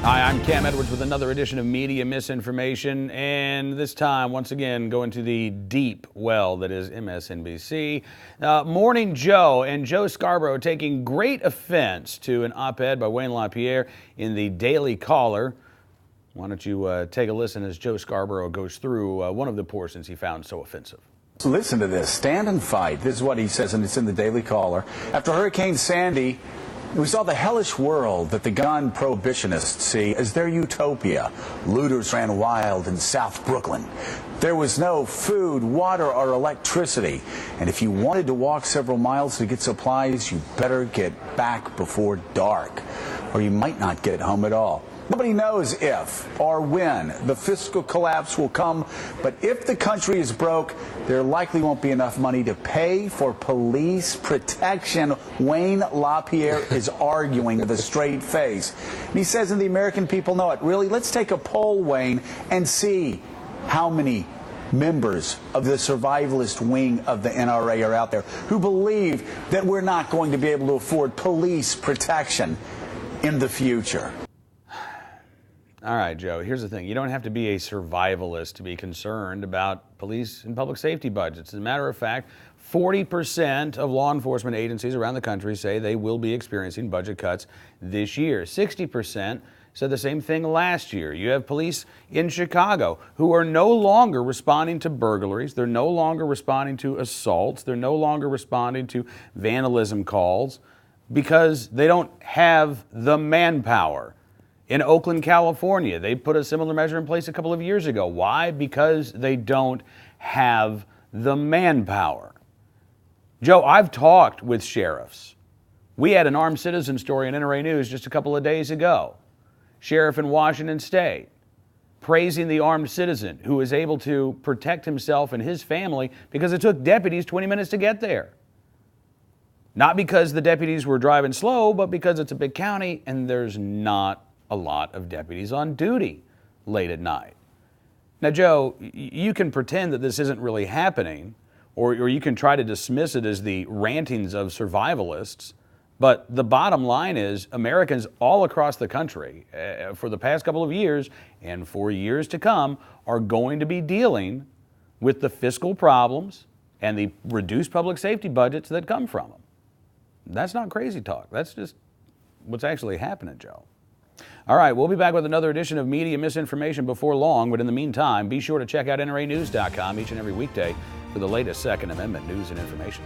Hi, I'm Cam Edwards with another edition of Media Misinformation, and this time, once again, going to the deep well that is MSNBC. Morning Joe and Joe Scarborough taking great offense to an op-ed by Wayne LaPierre in the Daily Caller. Why don't you take a listen as Joe Scarborough goes through one of the portions he found so offensive. So listen to this. Stand and fight. This is what he says, and it's in the Daily Caller. After Hurricane Sandy, we saw the hellish world that the gun prohibitionists see as their utopia. Looters ran wild in South Brooklyn. There was no food, water, or electricity. And if you wanted to walk several miles to get supplies, you better get back before dark, or you might not get home at all. Nobody knows if or when the fiscal collapse will come, but if the country is broke, there likely won't be enough money to pay for police protection. Wayne LaPierre is arguing with a straight face. And he says, and the American people know it. Really, let's take a poll, Wayne, and see how many members of the survivalist wing of the NRA are out there who believe that we're not going to be able to afford police protection in the future. All right, Joe, here's the thing. You don't have to be a survivalist to be concerned about police and public safety budgets. As a matter of fact, 40% of law enforcement agencies around the country say they will be experiencing budget cuts this year. 60% said the same thing last year. You have police in Chicago who are no longer responding to burglaries. They're no longer responding to assaults. They're no longer responding to vandalism calls because they don't have the manpower. In Oakland, California, they put a similar measure in place a couple of years ago. Why? Because they don't have the manpower. Joe, I've talked with sheriffs. We had an armed citizen story on NRA News just a couple of days ago. Sheriff in Washington State praising the armed citizen who was able to protect himself and his family because it took deputies 20 minutes to get there. Not because the deputies were driving slow, but because it's a big county and there's not a lot of deputies on duty late at night. Now, Joe, you can pretend that this isn't really happening, or you can try to dismiss it as the rantings of survivalists, but the bottom line is Americans all across the country for the past couple of years and for years to come are going to be dealing with the fiscal problems and the reduced public safety budgets that come from them. That's not crazy talk. That's just what's actually happening, Joe. All right, we'll be back with another edition of Media Misinformation before long, but in the meantime, be sure to check out NRAnews.com each and every weekday for the latest Second Amendment news and information.